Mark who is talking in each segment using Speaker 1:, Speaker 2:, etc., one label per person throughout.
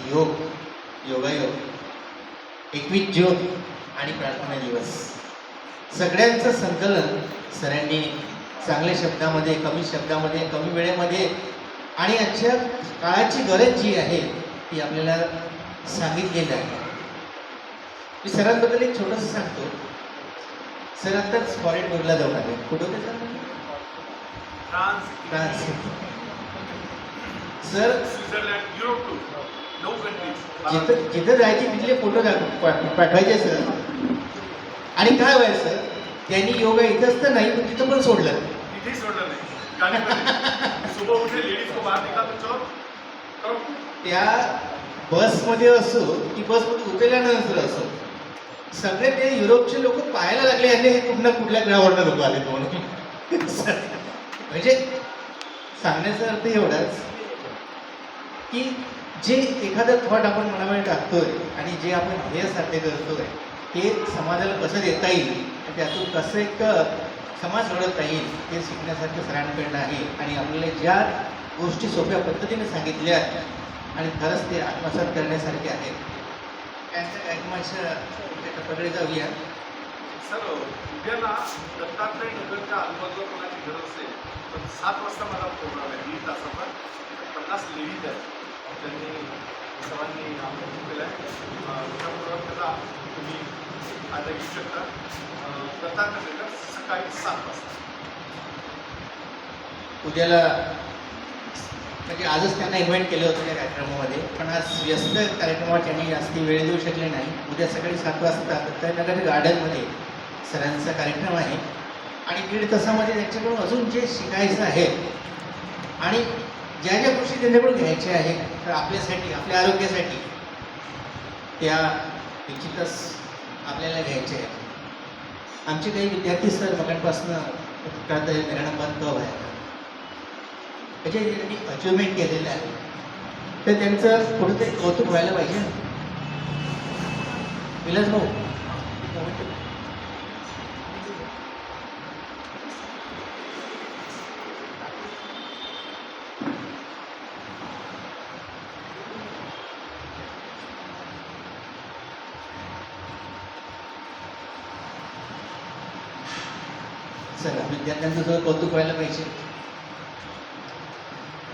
Speaker 1: योग, योगायोग, 21 जून आणि प्रार्थना दिवस, सगळ्यांचं संकलन सरांनी चांगल्या शब्दामध्ये, कमी शब्दामध्ये, कमी वेळेमध्ये आणि आजच्या काळाची गरज जी आहे ती आपल्याला सांगितलेलं आहे. मी सरांबद्दल एक छोटंसं सांगतो. सर आत्ताच फॉरेन टूरला जाऊन आले. कुठं होते sir? France. Sir
Speaker 2: Switzerland, Europe to 9 countries.
Speaker 1: जिथं जायचे तिथले फोटो पाठवायचे सर. आणि काय व्हायचं, त्यांनी योगा इथंच तर नाही पण तिथं पण सोडलं.
Speaker 2: इथेही सोडलं नाही. गाडीमध्ये सुबह उठे लेडीज को बाहर निकाल तो चलो करो.
Speaker 1: त्या बसमध्ये असो की बसमध्ये उतरल्यानंतर असो, सगळे ते युरोपचे लोक पाहायला लागले यांनी हे कुठल्या ग्रहावरनं लोक आले म्हणून. म्हणजे सांगण्याचा अर्थ एवढाच की जे एखादं थॉट आपण मनामध्ये टाकतोय आणि जे आपण ध्येय साध्य करतोय ते समाजाला कसं देता येईल आणि त्यातून कसं एक समाज घडवता येईल हे शिकण्यासारखं सरांकडनं आहे. आणि आपल्याला ज्या गोष्टी सोप्या पद्धतीने सांगितल्या आणि खरंच ते आत्मसात करण्यासारखे आहेत. त्यांच्या कार्यक्रमाच्या टप्प्याकडे जाऊया.
Speaker 2: सर उद्याला दत्तात्रय नगरच्या आजूबाजूला कोणाची गरज असेल तर 7 वाजता मला फोन आला. 1.5 तासाचा 50 लेडीज आहेत. त्यांनी सर्वांनी आमंत्रित केलं आहे. त्यामुळं त्याला तुम्ही आज येऊ शकता. दत्तात्रय नगर सकाळी 7 वाजता.
Speaker 1: उद्याला म्हणजे आजच त्यांना इन्व्हाइट केलं होतं त्या कार्यक्रमामध्ये, पण आज व्यस्त कार्यक्रमात त्यांनी जास्त वेळ देऊ शकले नाही. उद्या सकाळी 7 वाजता दत्तनगर गार्डनमध्ये सरांचा कार्यक्रम आहे आणि 1.5 तासामध्ये त्यांच्याकडून अजून जे शिकायचं आहे आणि ज्या ज्या गोष्टी त्यांच्याकडून घ्यायच्या आहेत तर आपल्यासाठी, आपल्या आरोग्यासाठी त्या निश्चितच आपल्याला घ्यायच्या आहेत. आमचे काही विद्यार्थी सर मगांपासून निर्णय आहे त्याचे त्यांनी अचिव्हमेंट केलेलं आहे, तर त्यांचं कुठंतरी कौतुक व्हायला पाहिजे ना. विलास भाऊ, चला विद्यार्थ्यांचं थोडं कौतुक व्हायला पाहिजे.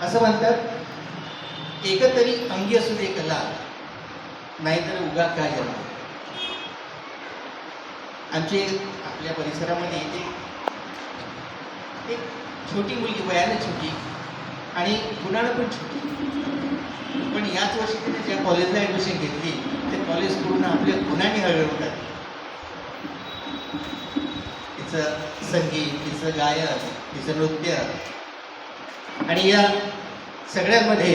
Speaker 1: असं म्हणतात, एकतरी अंगी असू दे कला, नाहीतर उगा काय जमा. आमचे आपल्या परिसरामध्ये एक छोटी मुलगी, वयाने छोटी आणि गुणानं पण छोटी, पण याच वर्षी तिने ज्या कॉलेजला ॲडमिशन घेतली ते कॉलेज पूर्ण आपल्या गुणांनी हळवतात. तिचं संगीत, तिचं गायन, तिचं नृत्य आणि या सगळ्यांमध्ये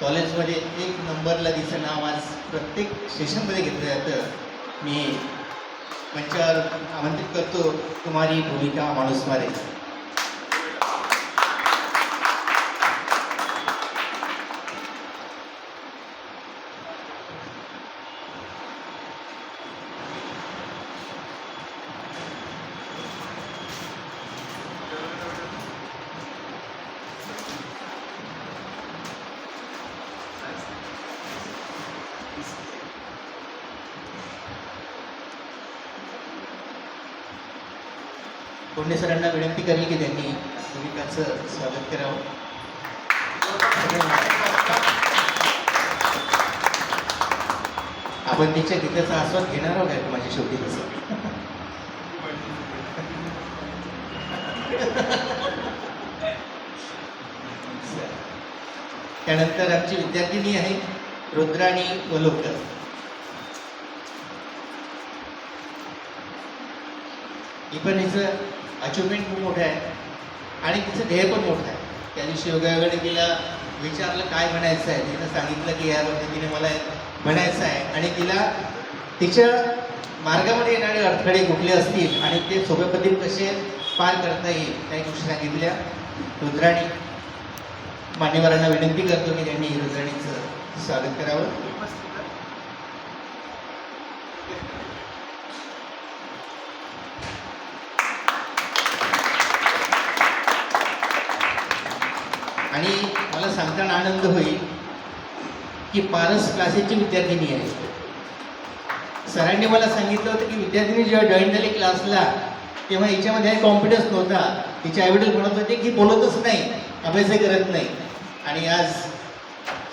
Speaker 1: कॉलेजमध्ये 1 नंबरला तिचं नाव आज प्रत्येक सेशनमध्ये घेतलं जातं. मी मंचावर आमंत्रित करतो, तुम्हारी भूमिका माणूस मारे. कोंडे सरांना विनंती करेल की त्यांनी भूमिकाचं स्वागत करावं. आपण तिच्या गीताचा आस्वाद घेणार आहोत का माझ्या शेवटी तसं. त्यानंतर आमची विद्यार्थिनी आहे रुद्राणी वलोकर. ही पण हिचं अचिव्हमेंट खूप मोठं आहे आणि तिचं ध्येय पण मोठं आहे. त्या दिवशी योगायोगाने तिला विचारलं काय म्हणायचं आहे, तिनं सांगितलं की या पद्धतीने मला म्हणायचं आहे आणि तिला तिच्या मार्गामध्ये येणारे अडथळे कुठले असतील आणि ते सोप्या पद्धतीने कसे पार करता येईल काही गोष्टी सांगितल्या. रुद्राणी, मान्यवरांना विनंती करतो की त्यांनी रुद्राणीचं स्वागत करावं. आणि मला सांगताना आनंद होईल की पारस क्लासेसची विद्यार्थिनी आहे. सरांनी मला सांगितलं होतं की विद्यार्थिनी जेव्हा जॉईन झाली क्लासला तेव्हा हिच्यामध्ये कॉन्फिडन्स नव्हता. तिचे आईवडील म्हणत होते की बोलतच नाही, अभ्यासही करत नाही. आणि आज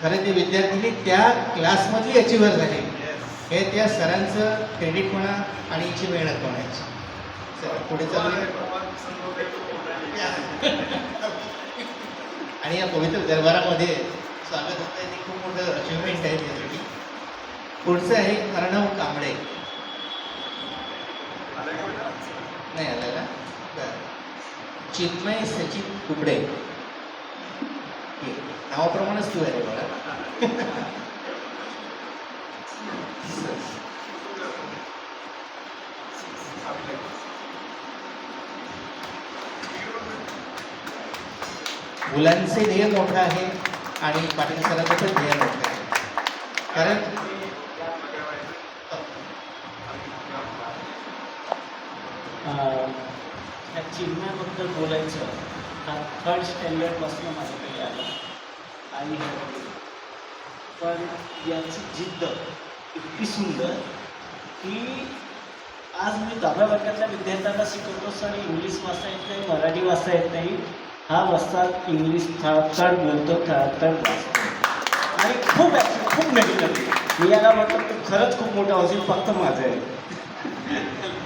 Speaker 1: खरं ते विद्यार्थिनी त्या क्लासमधली अचिव्हर झाली. हे त्या सरांचं क्रेडिट म्हणा आणि हिची मेहनत म्हणायची. चला पुढे चालूया. आणि या पवित्र दरबारामध्ये स्वागत होत आहे ते खूप मोठं अचिव्हमेंट आहे त्यासाठी. पुढचं आहे अर्णव कांबळे. नाही आलं ना? बरं. चिन्मय सचिन कुबडे. नावाप्रमाणेच तू आहे बघा. मुलांचे ध्येय मोठं आहे आणि पाटील सरांचं पण ध्येय मोठं आहे. कारण
Speaker 3: ह्या चिन्मयाबद्दल बोलायचं हा 3rd स्टँडर्डपासून माझ्याकडे आला आणि पण याची जिद्द इतकी सुंदर की आज मी 10व्या वर्गातल्या विद्यार्थ्यांना शिकवतो सर इंग्लिश वाचता येत नाही, मराठी वाचता येत नाही. हा वाजता इंग्लिश थळथळ बोलतो, थळथळ वाचतो आणि खूप मेडिकल. मी याला म्हटलं तू खरंच खूप मोठा होशील, फक्त माझं आहे.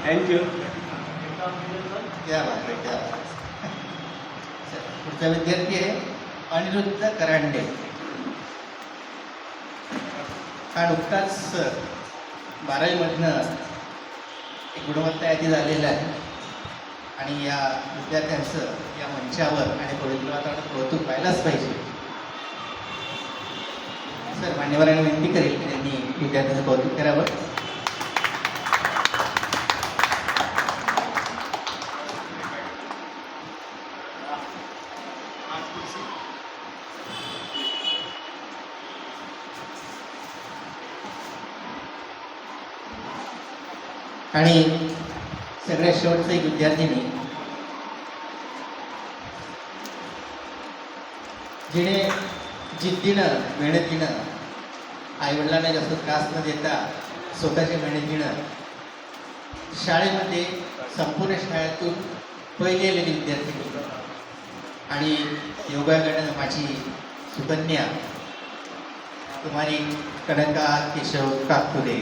Speaker 3: थँक्यू.
Speaker 1: त्या पुढचा विद्यार्थी आहे अनिरुद्ध करांडे. हा नुकताच 12वीमधनं एक गुणवत्ता यादी झालेला आहे आणि या विद्यार्थ्यांचं या मंचावर आणि पवित्र वातावरणात कौतुक व्हायलाच पाहिजे. सर मान्यवरांनी विनंती करेल की त्यांनी विद्यार्थ्यांचं कौतुक करावं. आणि सगळ्यात शेवटचं एक विद्यार्थिनी जिने जिद्दीनं मेहनतीनं आईवडिलांना जास्त त्रास न देता स्वतःच्या मेहनतीनं शाळेमध्ये संपूर्ण शाळेतून पहिली आलेली विद्यार्थिनी आणि योगाकडं माझी सुकन्या कुमारी कनका केशव काकुरे.